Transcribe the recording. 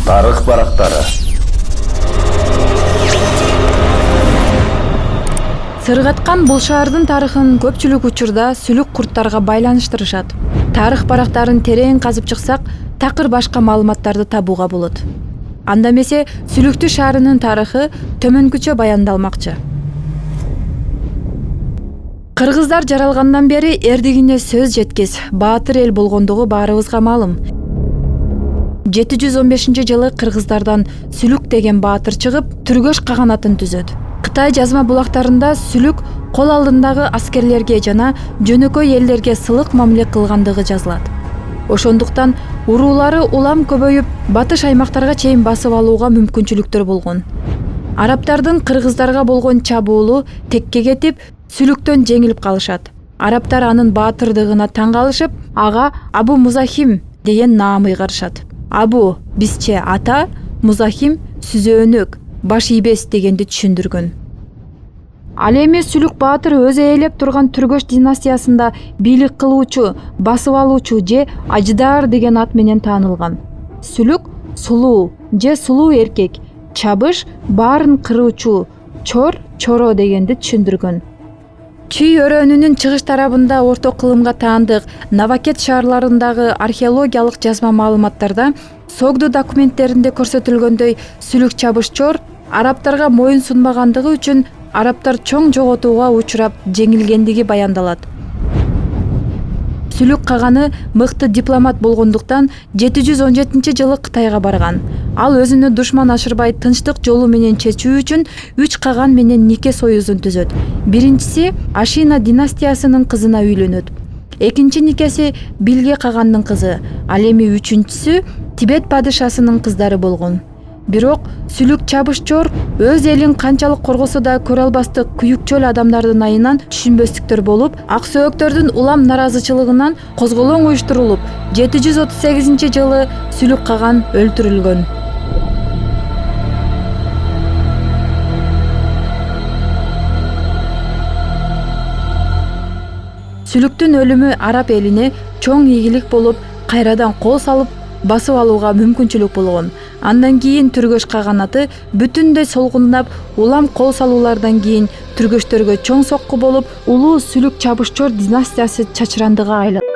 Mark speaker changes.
Speaker 1: Тарых барактары.
Speaker 2: Сыргаткан бул шаардын тарыхын көпчүлүк учурда сүлүк курттарга байланыштырышат. Тарых барактарын терең казып чыксак, такыр башка маалыматтарды табууга болот. Анда эмесе Сүлүктүү шаарынын тарыхы төмөнкүчө баяндалмакчы. Кыргыздар жаралгандан бери эрдигине сөз жеткис, баатыр эл болгондугу баарыбызга маалым. 715-жылы кыргыздардан Сүлүк деген баатыр чыгып, Түргөш каганатын түзөт. Кытай жазма булактарында Сүлүк кол алдындагы аскерлерге жана жөнөкөй элдерге сылык мамиле кылгандыгы жазылат. Ошондуктан уруулары улам көбөйүп, батыш аймактарга чейин басып алууга мүмкүнчүлүктөр болгон. Арабтардын кыргыздарга болгон чабуулу текке кетип, Сүлүктөн жеңилип калышат. Арабтар анын баатырдыгына таң калышып, ага Абу Музахим деген наам ыйгарышат. Абу бизче ата, Музахим сүзөөнөк, баш ийбес дегенди түшүндүргөн. Ал эми Сүлүк баатыр өзү ээлеп турган Түргөш династиясында бийлик кылуучу, басып алуучу же Ажыдаар деген ат менен таанылган. Сүлүк сулуу же сулуу эркек, чабыш баарын кыруучу, чор чоро дегенди түшүндүргөн. Чүй өрөөнүнүн чыгыш тарабында орто кылымга таандык Навакет шаарларындагы археологиялык жазма маалыматтарда Согду документтеринде көрсөтүлгөндөй Сүлүк чабыш чор арабтарга моюн сунбагандыгы үчүн арабтар чоң жоготууга учурап жеңилгендиги баяндалат. Сүлүк каганы мыкты дипломат болгондуктан 717-жылы Кытайга барган. Ал өзүнү душман ашырбай тынчтык жолу менен чечүү үчүн 3 каган менен нике союзун түзөт. Биринчиси Ашина династиясынын кызына үйлөнөт. Экинчи никеси Билге кагандын кызы, ал эми үчүнчүсү Тибет падышасынын кыздары болгон. Бирок Сүлүк чабыш чор өз элин канчалык коргосо да көрө албастык күйүк чөл адамдардын айынан түшүнбөстүктөр болуп, ак сөөктөрдүн улам наразычылыгынан козголоң уюштурулуп, 738-жылы Сүлүк каган өлтүрүлгөн. Сүлүктүн өлүмү араб элине чоң ийгилик болуп, кайрадан кол салып басып алууга мүмкүнчүлүк болгон. Андан кийин Түргөш каганаты бүтүндөй солгундап, улам кол салуулардан кийин түргөштөргө чоң сокку болуп, улуу Сүлүк чабыш чор династиясы чачырандыга айланат.